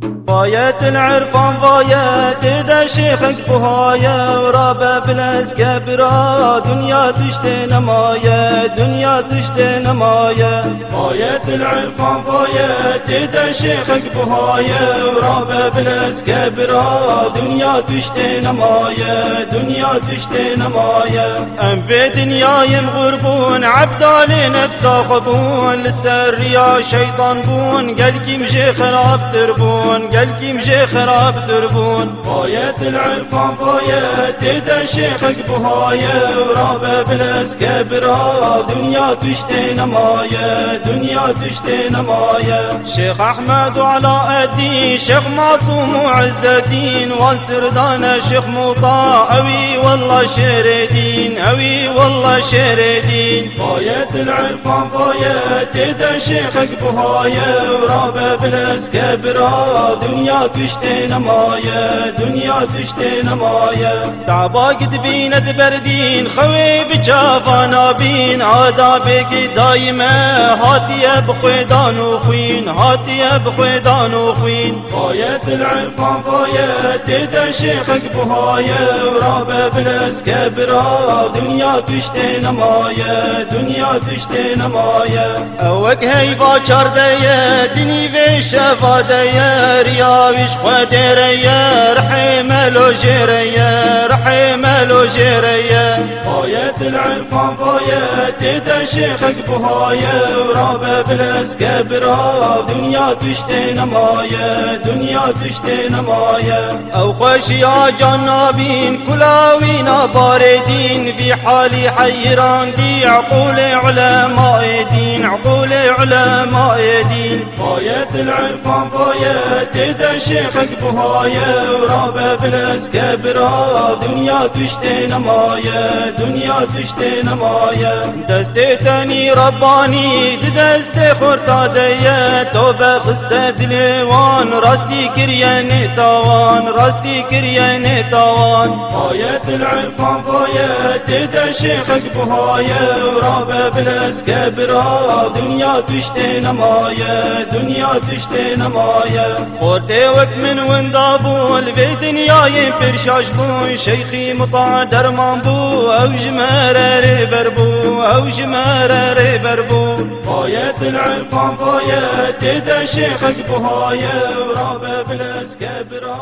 فايت العرفان فايت اذا شيخك بهاية ورابع بالاسكبرا دنيا تشتي نماية دنيا تشتي نماية. فايت العرفان فايت اذا شيخك بهاية ورابع بالاسكبرا دنيا تشتي نماية دنيا تشتي نماية. ام في دنيا يمغربون عبدالي نفسه خبون للسريا شيطان بون قلقي مشي خراب تربون قلقي مشي خراب تربون. فايت العرفان فايت اذا شيخك بهاية ورابع بالاسكبرا دنيا تشتي نماية دنيا تشتي نماية. شيخ احمد وعلاء الدين شيخ معصوم وعز الدين وانسردان شيخ مطاع اوي والله شيردين اوي والله شيردين. فايت العرفان فايت اذا شيخك بهاية ورابع بالاسكبرا دنيا تشتي نماية دنيا تشتي نماية. تعباقد بينا دبردين خوي بجافانا بين عذابك دايمة هاتي بخيدان وخوين هاتي بخيدان وخوين. فايت العرفان فايت اذا شيخك بهاية ورابع بالاسكبرا دنيا تشتي نماية دنيا تشتي نماية. وجهي باكر ديا دني في شفاديا رياويش خديريا رحيم لوجيريا رحيم لوجيريا. فايت العرفان فايت اذا شيخك بهاية ورابع بالاسكبرا دنيا تشتي نماية دنيا تشتي نماية. او خوش يا جنابين كلاوينا باردين في حالي حيران دي عقول علماء دين عقول علماء دين. فايت العرفان فايت اذا شيخك بهاية ورابع بالاسكبرا دنيا تشتي نماية دنيا تشتي نماية. دستي تاني رباني دستي خرطادية توبة خستة دلوان راستي كرياني تاوان راستي كرياني تاوان. فايت العرفان فايت اذا شيخك بهاية ورابع بالاسكبرا دنيا تشتي نماية دنيا تشتي نماية. خورتي وك من وندابون في دنيا ينفرشاش بون شيخي مطاع درمان بو او جمارة ربربو او جمارة ربربو. فايت العرفان فايت اذا شيخك بهاية ورابع بالاسكبرا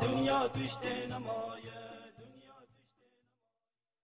دنيا تشتي